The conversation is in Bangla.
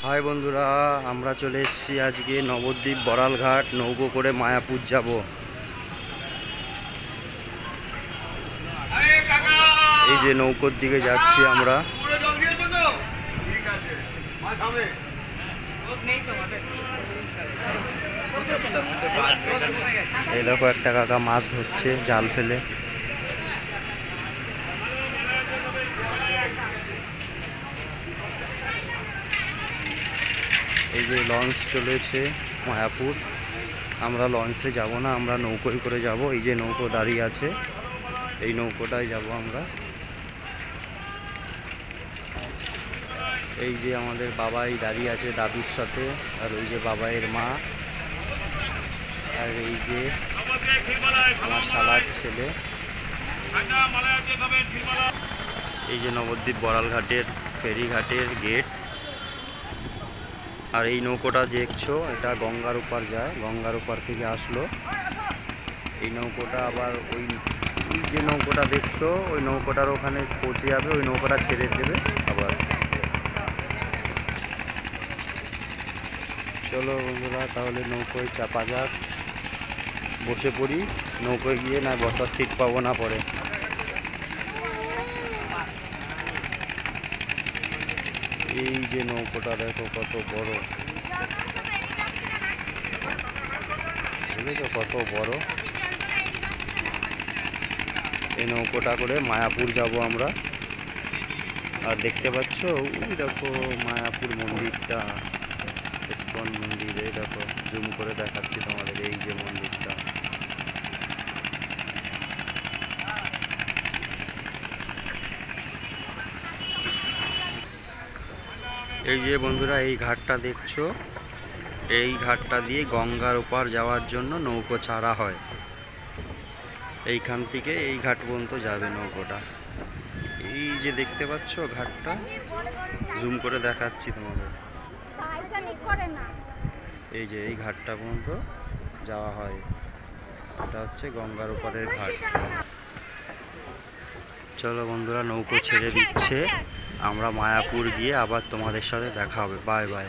হাই বন্ধুরা, আমরা চলে এসেছি আজকে নবদ্বীপ বড়ালঘাট নৌকো করে মায়াপুর যাব। এই যে নৌকোর দিকে যাচ্ছি আমরা। এই দেখো একটা কাকা মাছ ধরছে জাল ফেলে। এই যে লঞ্চ চলেছে মায়াপুর। আমরা লঞ্চে যাব না, আমরা নৌকোয় করে যাব। এই যে নৌকো দাঁড়িয়ে আছে, এই নৌকোটায় যাব আমরা। এই যে আমাদের বাবাই দাঁড়িয়ে আছে দাদুর সাথে, আর ওই যে বাবাইয়ের মা, আর এই যে আমার শালার ছেলে। এই যে নবদ্বীপ বড়ালঘাটের ফেরিঘাটের গেট। আর এই নৌকোটা দেখছো, এটা গঙ্গার ওপার যায়, গঙ্গার ওপার থেকে আসলো। এই নৌকোটা আবার ওই যে নৌকোটা দেখছো, ওই নৌকোটার ওখানে পৌঁছে যাবে, ওই নৌকোটা ছেড়ে দেবে আবার। চলো বন্ধুরা, তাহলে নৌকোয় চাপা যাক, বসে পড়ি। নৌকোয় গিয়ে না বসার সিট পাবো না পরে। এই যে নৌকোটা দেখো কত বড়, বুঝেছো কত বড়। এই নৌকোটা করে মায়াপুর যাব আমরা। আর দেখতে পাচ্ছ ওই দেখো মায়াপুর মন্দিরটা, ইসকন মন্দির। এই দেখো জুম করে দেখাচ্ছি তোমাদের, এই যে মন্দিরটা। এই যে বন্ধুরা, এই ঘাটটা দেখছো, এই ঘাটটা দিয়ে গঙ্গার ওপার যাওয়ার জন্য নৌকো ছাড়া হয়। এইখান থেকে এই ঘাট পর্যন্ত যাবে নৌকোটা। এই যে দেখতে পাচ্ছ ঘাটটা, জুম করে দেখাচ্ছি তোমাদের। এই যে এই ঘাটটা পর্যন্ত যাওয়া হয়, এটা হচ্ছে গঙ্গার ওপারের ঘাট। চলো বন্ধুরা, নৌকো ছেড়ে দিচ্ছে, আমরা মায়াপুর গিয়ে আবার তোমাদের সাথে দেখা হবে। Bye bye.